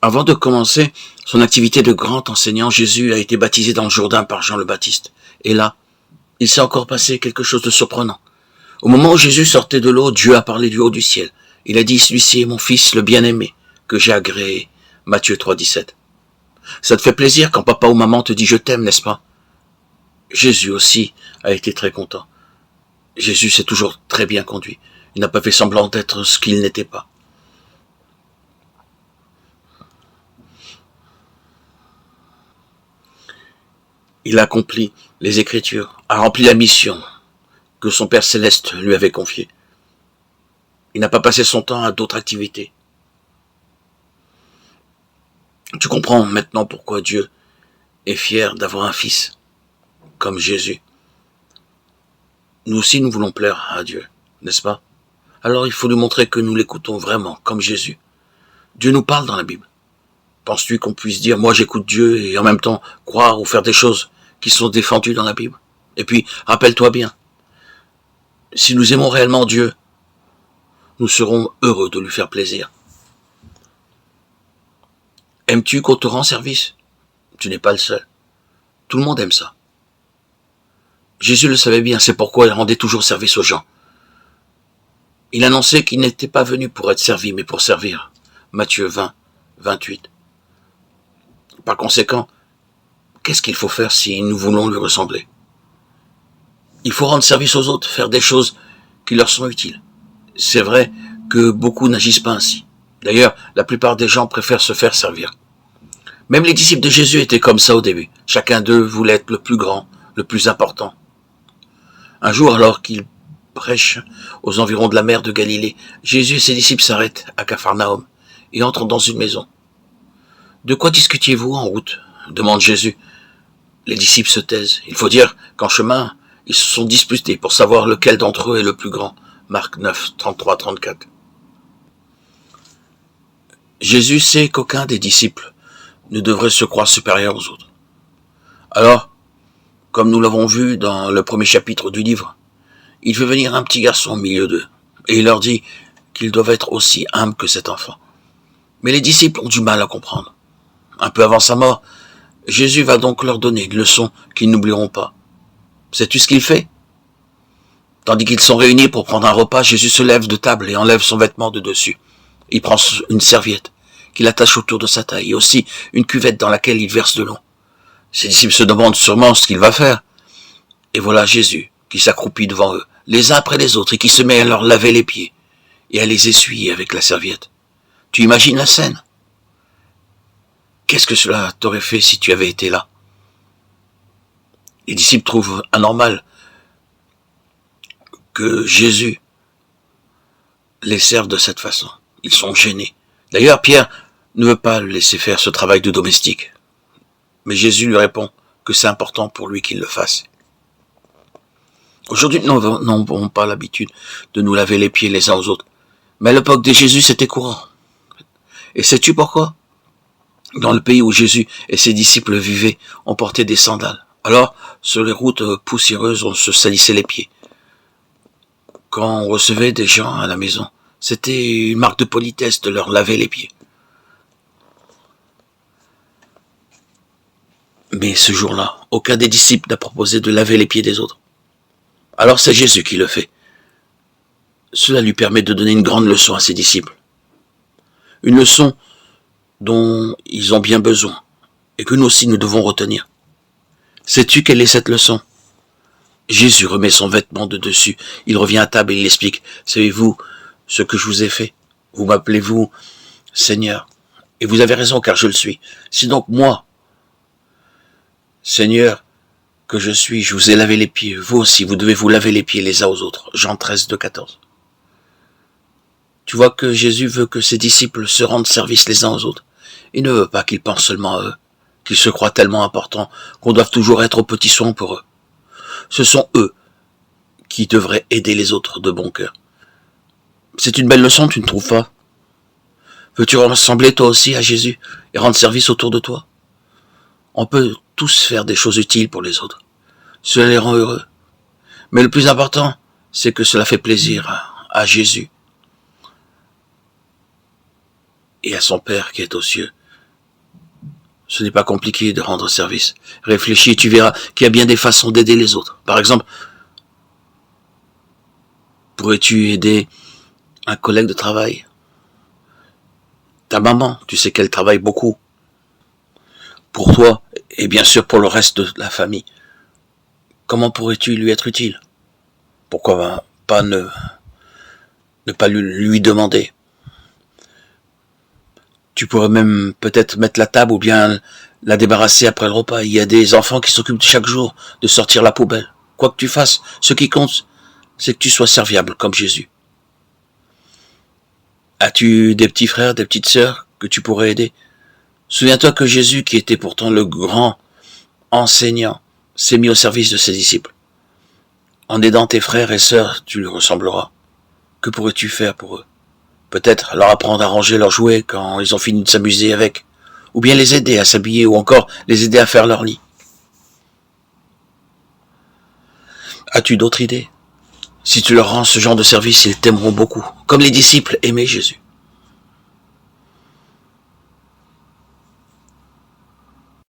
Avant de commencer son activité de grand enseignant, Jésus a été baptisé dans le Jourdain par Jean le Baptiste. Et là, il s'est encore passé quelque chose de surprenant. Au moment où Jésus sortait de l'eau, Dieu a parlé du haut du ciel. Il a dit, celui-ci est mon fils le bien-aimé, que j'ai agréé. Matthieu 3,17. Ça te fait plaisir quand papa ou maman te dit je t'aime, n'est-ce pas? Jésus aussi a été très content. Jésus s'est toujours très bien conduit. Il n'a pas fait semblant d'être ce qu'il n'était pas. Il a accompli les Écritures, a rempli la mission que son Père Céleste lui avait confiée. Il n'a pas passé son temps à d'autres activités. Tu comprends maintenant pourquoi Dieu est fier d'avoir un fils comme Jésus. Nous aussi, nous voulons plaire à Dieu, n'est-ce pas? Alors il faut lui montrer que nous l'écoutons vraiment, comme Jésus. Dieu nous parle dans la Bible. Penses-tu qu'on puisse dire, moi j'écoute Dieu, et en même temps croire ou faire des choses qui sont défendues dans la Bible? Et puis, rappelle-toi bien, si nous aimons réellement Dieu, nous serons heureux de lui faire plaisir. Aimes-tu qu'on te rende service? Tu n'es pas le seul. Tout le monde aime ça. Jésus le savait bien, c'est pourquoi il rendait toujours service aux gens. Il annonçait qu'il n'était pas venu pour être servi, mais pour servir. Matthieu 20, 28. Par conséquent, qu'est-ce qu'il faut faire si nous voulons lui ressembler? Il faut rendre service aux autres, faire des choses qui leur sont utiles. C'est vrai que beaucoup n'agissent pas ainsi. D'ailleurs, la plupart des gens préfèrent se faire servir. Même les disciples de Jésus étaient comme ça au début. Chacun d'eux voulait être le plus grand, le plus important. Un jour, alors qu'il prêche aux environs de la mer de Galilée, Jésus et ses disciples s'arrêtent à Capharnaüm et entrent dans une maison. « De quoi discutiez-vous en route ?» demande Jésus. Les disciples se taisent. Il faut dire qu'en chemin, ils se sont disputés pour savoir lequel d'entre eux est le plus grand. Marc 9, 33-34. Jésus sait qu'aucun des disciples ne devrait se croire supérieur aux autres. Alors, comme nous l'avons vu dans le premier chapitre du livre, il fait venir un petit garçon au milieu d'eux, et il leur dit qu'ils doivent être aussi humbles que cet enfant. Mais les disciples ont du mal à comprendre. Un peu avant sa mort, Jésus va donc leur donner une leçon qu'ils n'oublieront pas. Sais-tu ce qu'il fait? Tandis qu'ils sont réunis pour prendre un repas, Jésus se lève de table et enlève son vêtement de dessus. Il prend une serviette qu'il attache autour de sa taille et aussi une cuvette dans laquelle il verse de l'eau. Ses disciples se demandent sûrement ce qu'il va faire. Et voilà Jésus qui s'accroupit devant eux, les uns après les autres, et qui se met à leur laver les pieds et à les essuyer avec la serviette. Tu imagines la scène? Qu'est-ce que cela t'aurait fait si tu avais été là? Les disciples trouvent anormal que Jésus les serve de cette façon. Ils sont gênés. D'ailleurs, Pierre ne veut pas le laisser faire ce travail de domestique. Mais Jésus lui répond que c'est important pour lui qu'il le fasse. Aujourd'hui, nous n'avons pas l'habitude de nous laver les pieds les uns aux autres. Mais à l'époque de Jésus, c'était courant. Et sais-tu pourquoi? Dans le pays où Jésus et ses disciples vivaient, on portait des sandales. Alors, sur les routes poussiéreuses, on se salissait les pieds. Quand on recevait des gens à la maison, c'était une marque de politesse de leur laver les pieds. Mais ce jour-là, aucun des disciples n'a proposé de laver les pieds des autres. Alors c'est Jésus qui le fait. Cela lui permet de donner une grande leçon à ses disciples. Une leçon dont ils ont bien besoin et que nous aussi nous devons retenir. Sais-tu quelle est cette leçon? Jésus remet son vêtement de dessus, il revient à table et il explique. Savez-vous ce que je vous ai fait? Vous m'appelez-vous Seigneur? Et vous avez raison car je le suis. C'est donc moi, Seigneur, que je suis, je vous ai lavé les pieds. Vous aussi, vous devez vous laver les pieds les uns aux autres. Jean 13, 14. Tu vois que Jésus veut que ses disciples se rendent service les uns aux autres. Il ne veut pas qu'ils pensent seulement à eux, qu'ils se croient tellement importants qu'on doit toujours être aux petits soins pour eux. Ce sont eux qui devraient aider les autres de bon cœur. C'est une belle leçon, tu ne trouves pas? Veux-tu ressembler toi aussi à Jésus et rendre service autour de toi? On peut tous faire des choses utiles pour les autres. Cela les rend heureux. Mais le plus important, c'est que cela fait plaisir à Jésus et à son Père qui est aux cieux. Ce n'est pas compliqué de rendre service. Réfléchis, tu verras qu'il y a bien des façons d'aider les autres. Par exemple, pourrais-tu aider un collègue de travail? Ta maman, tu sais qu'elle travaille beaucoup. Pour toi, et bien sûr pour le reste de la famille. Comment pourrais-tu lui être utile? Pourquoi pas ne pas lui demander? Tu pourrais même peut-être mettre la table ou bien la débarrasser après le repas. Il y a des enfants qui s'occupent chaque jour de sortir la poubelle. Quoi que tu fasses, ce qui compte, c'est que tu sois serviable comme Jésus. As-tu des petits frères, des petites sœurs que tu pourrais aider? Souviens-toi que Jésus, qui était pourtant le grand enseignant, s'est mis au service de ses disciples. En aidant tes frères et sœurs, tu lui ressembleras. Que pourrais-tu faire pour eux? Peut-être leur apprendre à ranger leurs jouets quand ils ont fini de s'amuser avec, ou bien les aider à s'habiller, ou encore les aider à faire leur lit. As-tu d'autres idées? Si tu leur rends ce genre de service, ils t'aimeront beaucoup, comme les disciples aimaient Jésus.